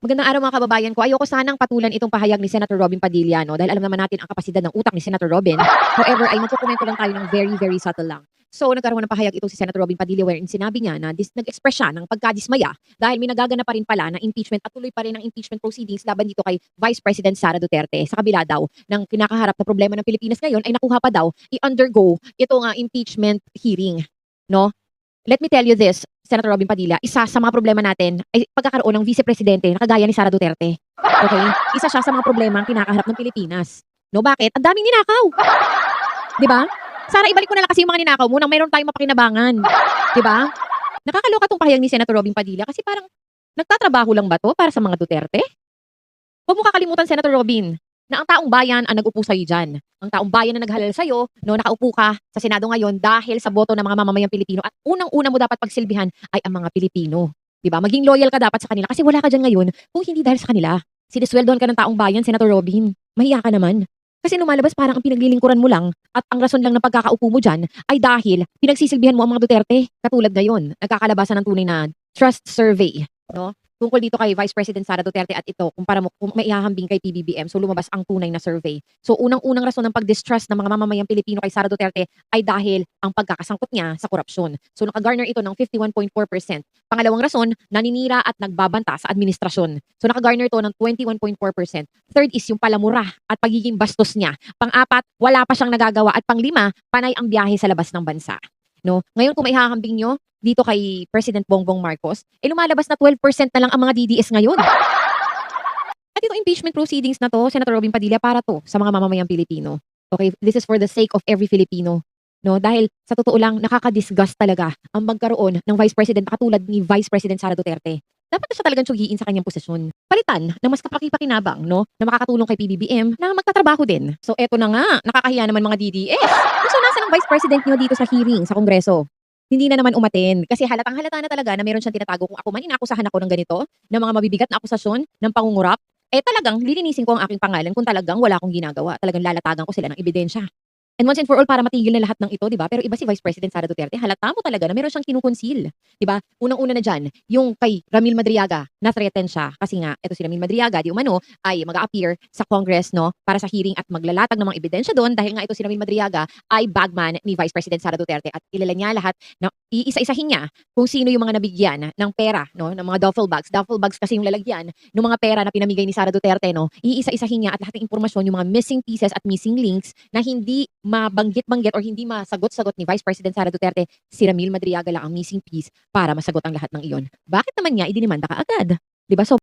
Magandang araw mga kababayan ko. Ayoko sanang patulan itong pahayag ni Senator Robin Padilla, no? Dahil alam naman natin ang kapasidad ng utak ni Senator Robin. However, ay magkukomento lang tayo ng very, very subtle lang. So, nagkaroon ng pahayag itong si Senator Robin Padilla wherein sinabi niya na nag-express siya ng pagkadismaya dahil may nagagana pa rin pala na impeachment at tuloy pa rin ang impeachment proceedings laban dito kay Vice President Sara Duterte. Sa kabila daw ng kinakaharap na problema ng Pilipinas ngayon ay nakuha pa daw i-undergo itong impeachment hearing. No? Let me tell you this, Senator Robin Padilla, isa sa mga problema natin ay pagkakaroon ng vice-presidente na kagaya ni Sara Duterte. Okay? Isa siya sa mga problema ang kinakaharap ng Pilipinas. No, bakit? Ang daming ninakaw. 'Di ba? Sana ibalik ko na lang kasi yung mga ninakaw mo nang mayroon tayong mapakinabangan. 'Di ba? Nakakaloka tong pahayag ni Senator Robin Padilla kasi parang nagtatrabaho lang ba to para sa mga Duterte? Huwag mo kakalimutan, Senator Robin, na ang taong bayan ang nag-upo sa'yo dyan. Ang taong bayan na naghalal sa'yo, no, nakaupo ka sa Senado ngayon dahil sa boto ng mga mamamayang Pilipino at unang-una mo dapat pagsilbihan ay ang mga Pilipino. Diba? Maging loyal ka dapat sa kanila kasi wala ka dyan ngayon kung hindi dahil sa kanila. Sinisweldohan ka ng taong bayan, Senator Robin. Mahiya ka naman. Kasi lumalabas parang ang pinaglilingkuran mo lang at ang rason lang ng pagkakaupo mo dyan ay dahil pinagsisilbihan mo ang mga Duterte. Katulad ngayon, nagkakalabasan ng tunay na trust survey. No? Tungkol dito kay Vice President Sara Duterte at ito, kumpara mo kung maihahambing kay PBBM, so lumabas ang tunay na survey. So unang-unang rason ng pag-distrust ng mga mamamayang Pilipino kay Sara Duterte ay dahil ang pagkakasangkot niya sa korupsyon. So nakagarner ito ng 51.4%. Pangalawang rason, naninira at nagbabanta sa administrasyon. So nakagarner ito ng 21.4%. Third is yung palamura at pagiging bastos niya. Pang-apat, wala pa siyang nagagawa. At panglima, panay ang biyahe sa labas ng bansa. No? Ngayon kung maihahambing nyo dito kay President Bongbong Marcos, lumalabas na 12% na lang ang mga DDS ngayon. At itong impeachment proceedings na to, Senator Robin Padilla, para to sa mga mamamayang Pilipino. Okay, this is for the sake of every Filipino. No, dahil sa totoo lang nakaka-disgust talaga ang magkaroon ng Vice President katulad ni Vice President Sara Duterte. Dapat na siya talagang tsugiin sa kanyang posisyon. Palitan na mas kapaki-pakinabang, no, na makakatulong kay PBBM na magtatrabaho din. So eto na nga, nakakahiya naman mga DDS. So nasa ng Vice President niyo dito sa hearing sa Kongreso? Hindi na naman umaten kasi halatang-halata na talaga na meron siyang tinatago. Kung ako man inakusahan ako ng ganito, ng mga mabibigat na akusasyon, ng pangungurap, talagang lilinisin ko ang aking pangalan kung talagang wala akong ginagawa. Talagang lalatagan ko sila ng ebidensya. And once and for all para matigil na lahat ng ito, 'di ba? Pero iba si Vice President Sara Duterte, halata mo talaga na meron siyang kinukonsil, 'di ba? Unang-una na diyan, yung kay Ramil Madriaga, na-threaten siya kasi nga ito si Ramil Madriaga, di umano ay mag-a-appear sa Congress, no, para sa hearing at maglalatag ng mga ebidensya doon dahil nga ito si Ramil Madriaga ay bagman ni Vice President Sara Duterte at kilala niya lahat na iisa-isahin niya kung sino yung mga nabigyan ng pera, no, ng mga duffel bags. Duffel bags kasi yung lalagyan ng mga pera na pinamigay ni Sara Duterte, no. Iisa-isahin niya at lahat ng impormasyon, yung mga missing pieces at missing links na hindi mabanggit-banggit or hindi masagot-sagot ni Vice President Sara Duterte, si Ramil Madriaga lang ang missing piece para masagot ang lahat ng iyon. Bakit naman niya idinimanda kaagad? 'Di ba? So